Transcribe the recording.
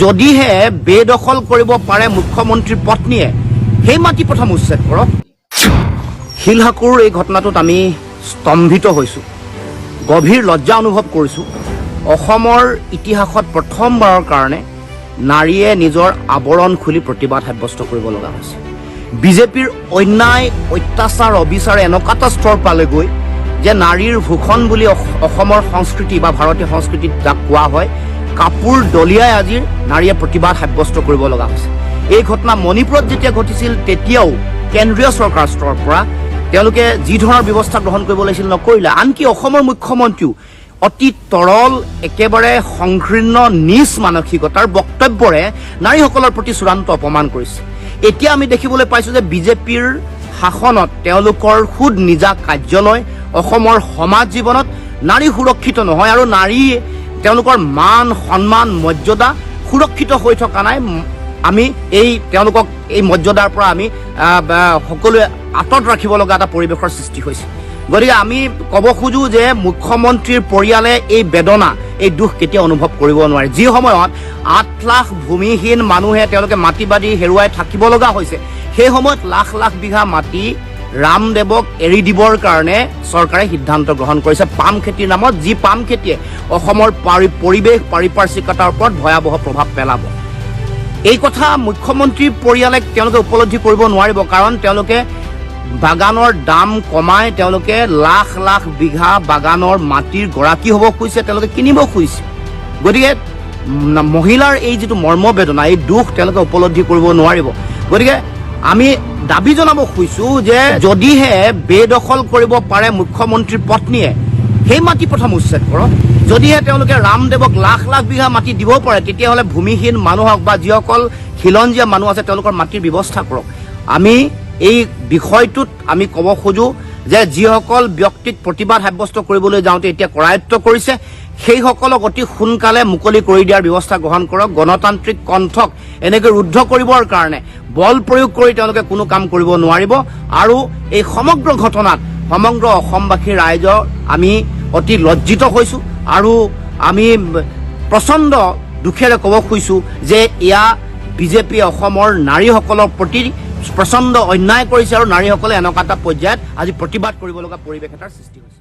যদিহে বেদখল কৰিব পাৰে মুখ্যমন্ত্ৰীৰ পত্নীয়ে সেই মাটি প্ৰথম উচ্ছেদ কৰক। শিলহাকুৰ এই ঘটনাটোত আমি স্তম্ভিত হৈছোঁ, গভীৰ লজ্জা অনুভৱ কৰিছোঁ। অসমৰ ইতিহাসত প্ৰথমবাৰৰ কাৰণে নাৰীয়ে নিজৰ আৱৰণ খুলি প্ৰতিবাদ সাব্যস্ত কৰিব লগা হৈছে। বিজেপিৰ অন্যায় অত্যাচাৰ অবিচাৰ এনেকুৱা এটা স্তৰ পালেগৈ যে নাৰীৰ ভূষণ বুলি অসমৰ সংস্কৃতি বা ভাৰতীয় সংস্কৃতিত যাক কোৱা হয়, কাপোৰ দলিয়াই আজিৰ নাৰীয়ে প্ৰতিবাদ সাব্যস্ত কৰিব লগা হৈছে। এই ঘটনা মণিপুৰত যেতিয়া ঘটিছিল তেতিয়াও কেন্দ্ৰীয় চৰকাৰৰ স্তৰৰ পৰা তেওঁলোকে যি ধৰণৰ ব্যৱস্থা গ্ৰহণ কৰিব লাগিছিল নকৰিলে। আনকি অসমৰ মুখ্যমন্ত্ৰীও অতি তৰল একেবাৰে সংকীৰ্ণ নিজ মানসিকতাৰ বক্তব্যৰে নাৰীসকলৰ প্ৰতি চূড়ান্ত অপমান কৰিছে। এতিয়া আমি দেখিবলৈ পাইছোঁ যে বিজেপিৰ শাসনত তেওঁলোকৰ খুদ নিজা কাৰ্যালয় অসমৰ সমাজ জীৱনত নাৰী সুৰক্ষিত নহয় আৰু নাৰী তেওঁলোকৰ মান সন্মান মৰ্যাদা সুৰক্ষিত হৈ থকা নাই। আমি তেওঁলোকক এই মৰ্যাদাৰ পৰা আমি সকলোৱে আঁতৰত ৰাখিব লগা এটা পৰিৱেশৰ সৃষ্টি হৈছে। গতিকে আমি ক'ব খোজো যে মুখ্যমন্ত্ৰীৰ পৰিয়ালে এই বেদনা এই দুখ কেতিয়াও অনুভৱ কৰিব নোৱাৰে। যি সময়ত 8 লাখ ভূমিহীন মানুহে তেওঁলোকে মাটি বাৰী হেৰুৱাই থাকিব লগা হৈছে, সেই সময়ত লাখ লাখ বিঘা মাটি ৰামদেৱক এৰি দিবৰ কাৰণে চৰকাৰে সিদ্ধান্ত গ্ৰহণ কৰিছে পাম খেতিৰ নামত, যি পাম খেতিয়ে অসমৰ পৰিৱেশ পাৰিপাৰ্শ্বিকতাৰ ওপৰত ভয়াৱহ প্ৰভাৱ পেলাব। এই কথা মুখ্যমন্ত্ৰীৰ পৰিয়ালে তেওঁলোকে উপলব্ধি কৰিব নোৱাৰিব, কাৰণ তেওঁলোকে বাগানৰ দাম কমাই তেওঁলোকে লাখ লাখ বিঘা বাগানৰ মাটিৰ গৰাকী হ'ব খুজিছে, তেওঁলোকে কিনিব খুজিছে। গতিকে মহিলাৰ এই যিটো মৰ্মবেদনা এই দুখ তেওঁলোকে উপলব্ধি কৰিব নোৱাৰিব। গতিকে আমি দাবী জনাব খুজিছোঁ যে যদিহে বেদখল কৰিব পাৰে মুখ্যমন্ত্ৰীৰ পত্নীয়ে সেই মাটি প্ৰথম উচ্ছেদ কৰক। যদিহে তেওঁলোকে ৰামদেৱক লাখ লাখ বিঘা মাটি দিব পাৰে তেতিয়াহ'লে ভূমিহীন মানুহক বা যিসকল খিলঞ্জীয়া মানুহ আছে তেওঁলোকৰ মাটিৰ ব্যৱস্থা কৰক। আমি এই বিষয়টোত আমি ক'ব খোজোঁ যে যিসকল ব্যক্তিক প্ৰতিবাদ সাব্যস্ত কৰিবলৈ যাওঁতে এতিয়া কৰায়ত্ব কৰিছে সেইসকলক অতি সোনকালে মুকলি কৰি দিয়াৰ ব্যৱস্থা গ্ৰহণ কৰক। গণতান্ত্ৰিক কণ্ঠক এনেকৈ ৰুদ্ধ কৰিবৰ কাৰণে বল প্ৰয়োগ কৰি তেওঁলোকে কোনো কাম কৰিব নোৱাৰিব। আৰু এই সমগ্ৰ ঘটনাত সমগ্ৰ অসমবাসী ৰাইজৰ আমি অতি লজ্জিত হৈছোঁ আৰু আমি প্ৰচণ্ড দুখেৰে ক'ব খুজিছোঁ যে এয়া বিজেপিয়ে অসমৰ নাৰীসকলৰ প্ৰতি প্ৰচণ্ড অন্যায় কৰিছে আৰু নাৰীসকলে এনেকুৱা এটা পৰ্যায়ত আজি প্ৰতিবাদ কৰিব লগা পৰিৱেশ এটাৰ সৃষ্টি হৈছে।